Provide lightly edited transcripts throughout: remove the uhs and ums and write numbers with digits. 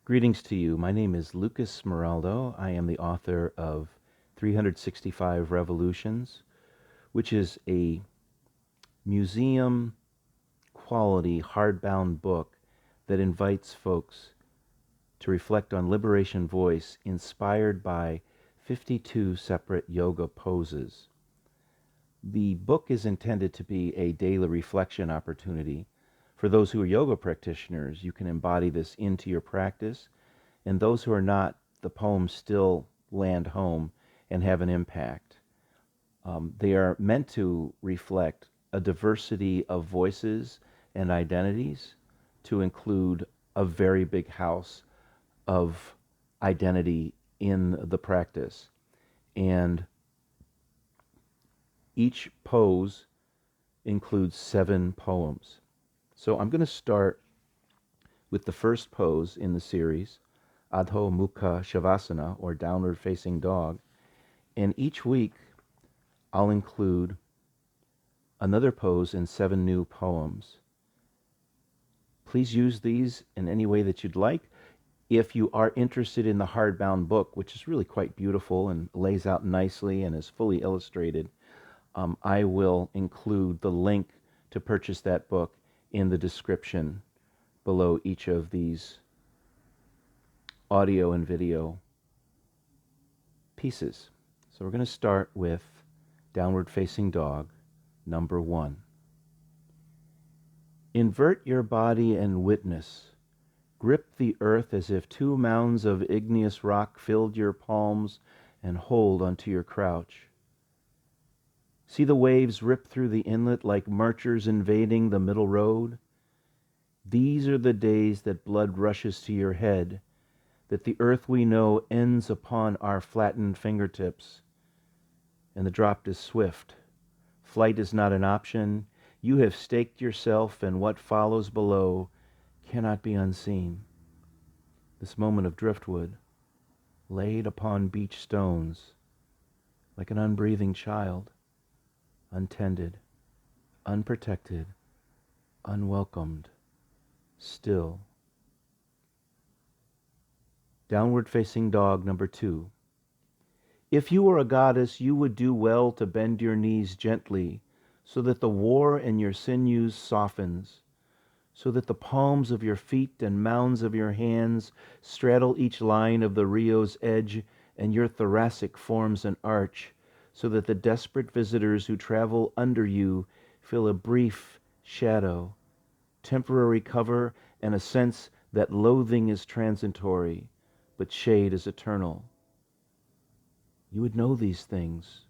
Greetings to you. My name is Lucas Smeraldo. I am the author of 365 Revolutions, which is a museum quality hardbound book that invites folks to reflect on liberation voice inspired by 52 separate yoga poses. The book is intended to be a daily reflection opportunity. For those who are yoga practitioners, you can embody this into your practice, and those who are not, the poems still land home and have an impact. They are meant to reflect a diversity of voices and identities, to include a very big house of identity in the practice. And each pose includes 7 poems. So I'm going to start with the first pose in the series, Adho Mukha Shavasana, or downward facing dog. And each week I'll include another pose and 7 new poems. Please use these in any way that you'd like. If you are interested in the hardbound book, which is really quite beautiful and lays out nicely and is fully illustrated, I will include the link to purchase that book in the description below each of these audio and video pieces. So we're going to start with Downward Facing Dog, number 1. Invert your body and witness. Grip the earth as if 2 mounds of igneous rock filled your palms and hold onto your crouch. See the waves rip through the inlet like marchers invading the middle road. These are the days that blood rushes to your head, that the earth we know ends upon our flattened fingertips. And the drop is swift. Flight is not an option. You have staked yourself, and what follows below cannot be unseen. This moment of driftwood, laid upon beach stones, like an unbreathing child, untended, unprotected, unwelcomed, still. Downward Facing Dog, number 2. If you were a goddess, you would do well to bend your knees gently, so that the war in your sinews softens, so that the palms of your feet and mounds of your hands straddle each line of the Rio's edge, and your thoracic forms an arch, so that the desperate visitors who travel under you feel a brief shadow, temporary cover, and a sense that loathing is transitory, but shade is eternal. You would know these things.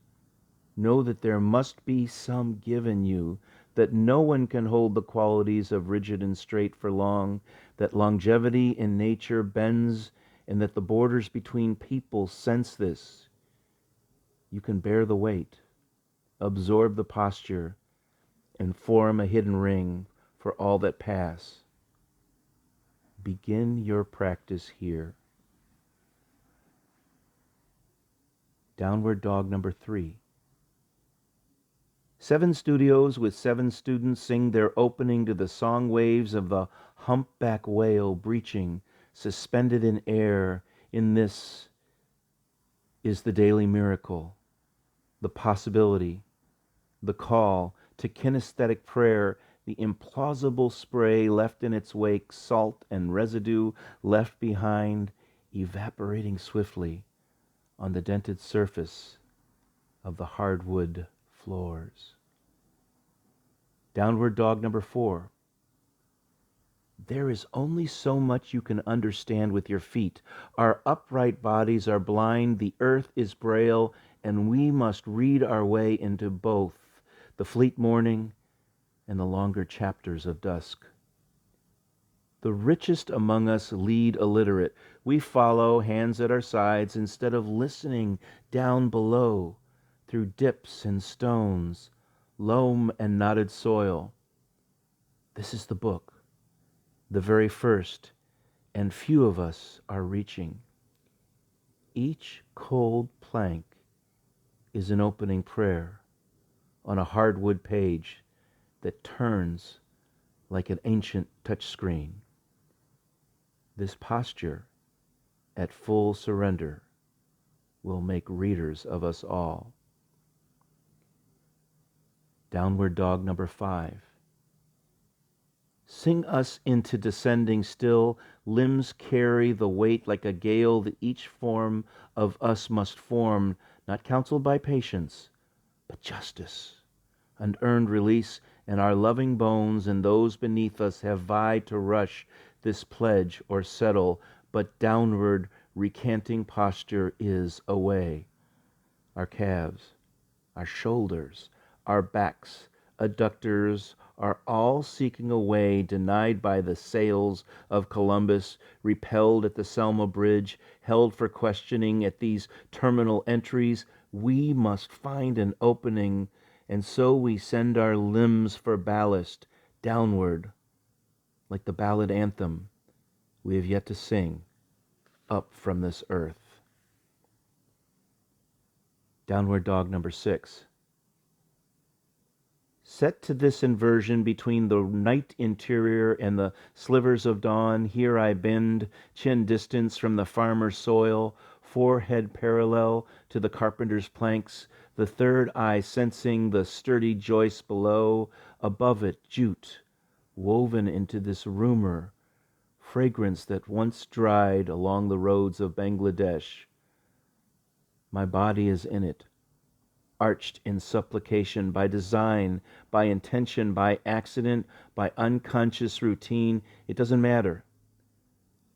Know that there must be some given you, that no one can hold the qualities of rigid and straight for long, that longevity in nature bends, and that the borders between people sense this. You can bear the weight, absorb the posture, and form a hidden ring for all that pass. Begin your practice here. Downward Dog, number 3. 7 studios with 7 students sing their opening to the song waves of the humpback whale breaching, suspended in air. In this is the daily miracle, the possibility, the call to kinesthetic prayer, the implausible spray left in its wake, salt and residue left behind, evaporating swiftly on the dented surface of the hardwood floors. Downward Dog, number 4. There is only so much you can understand with your feet. Our upright bodies are blind, the earth is braille, and we must read our way into both, the fleet morning and the longer chapters of dusk. The richest among us lead illiterate. We follow, hands at our sides, instead of listening down below, through dips and stones, loam and knotted soil. This is the book, the very first, and few of us are reaching. Each cold plank is an opening prayer on a hardwood page that turns like an ancient touchscreen. This posture, at full surrender, will make readers of us all. Downward dog number 5. Sing us into descending still, limbs carry the weight like a gale that each form of us must form, not counseled by patience, but justice, and earned release, and our loving bones and those beneath us have vied to rush this pledge or settle, but downward recanting posture is away. Our calves, our shoulders, our backs, adductors are all seeking a way denied by the sails of Columbus, repelled at the Selma Bridge, held for questioning at these terminal entries. We must find an opening, and so we send our limbs for ballast downward, like the ballad anthem we have yet to sing, up from this earth. Downward dog number 6. Set to this inversion between the night interior and the slivers of dawn, here I bend, chin distance from the farmer's soil, forehead parallel to the carpenter's planks, the third eye sensing the sturdy joist below, above it jute, woven into this rumor, fragrance that once dried along the roads of Bangladesh. My body is in it, arched in supplication, by design, by intention, by accident, by unconscious routine. It doesn't matter.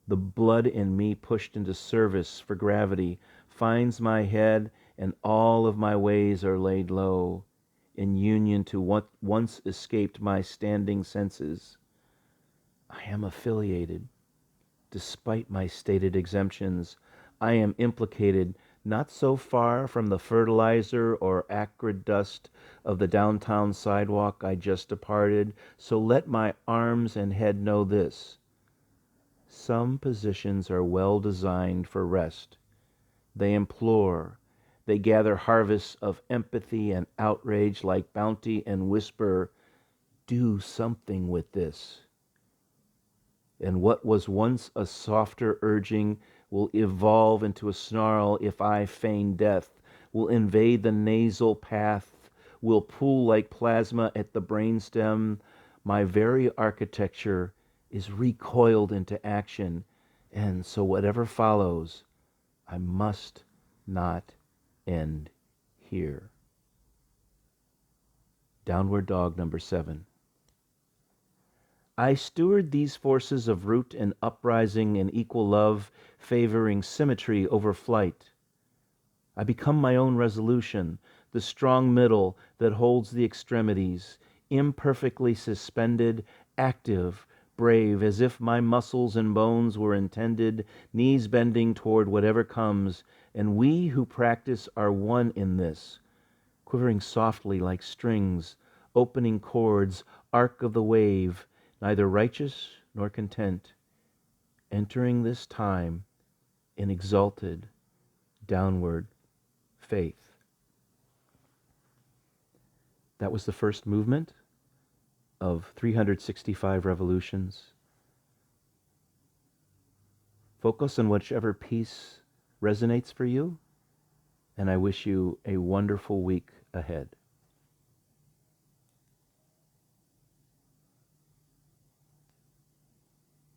The blood in me pushed into service for gravity finds my head, and all of my ways are laid low, in union to what once escaped my standing senses. I am affiliated, despite my stated exemptions. I am implicated, not so far from the fertilizer or acrid dust of the downtown sidewalk I just departed, so let my arms and head know this. Some positions are well designed for rest. They implore, they gather harvests of empathy and outrage like bounty, and whisper, do something with this. And what was once a softer urging will evolve into a snarl if I feign death, will invade the nasal path, will pool like plasma at the brainstem. My very architecture is recoiled into action, and so whatever follows, I must not end here. Downward dog number 7. I steward these forces of root and uprising and equal love, favoring symmetry over flight. I become my own resolution, the strong middle that holds the extremities, imperfectly suspended, active, brave, as if my muscles and bones were intended, knees bending toward whatever comes, and we who practice are one in this, quivering softly like strings, opening chords, arc of the wave, neither righteous nor content, entering this time in exalted, downward faith. That was the first movement of 365 revolutions. Focus on whichever piece resonates for you, and I wish you a wonderful week ahead.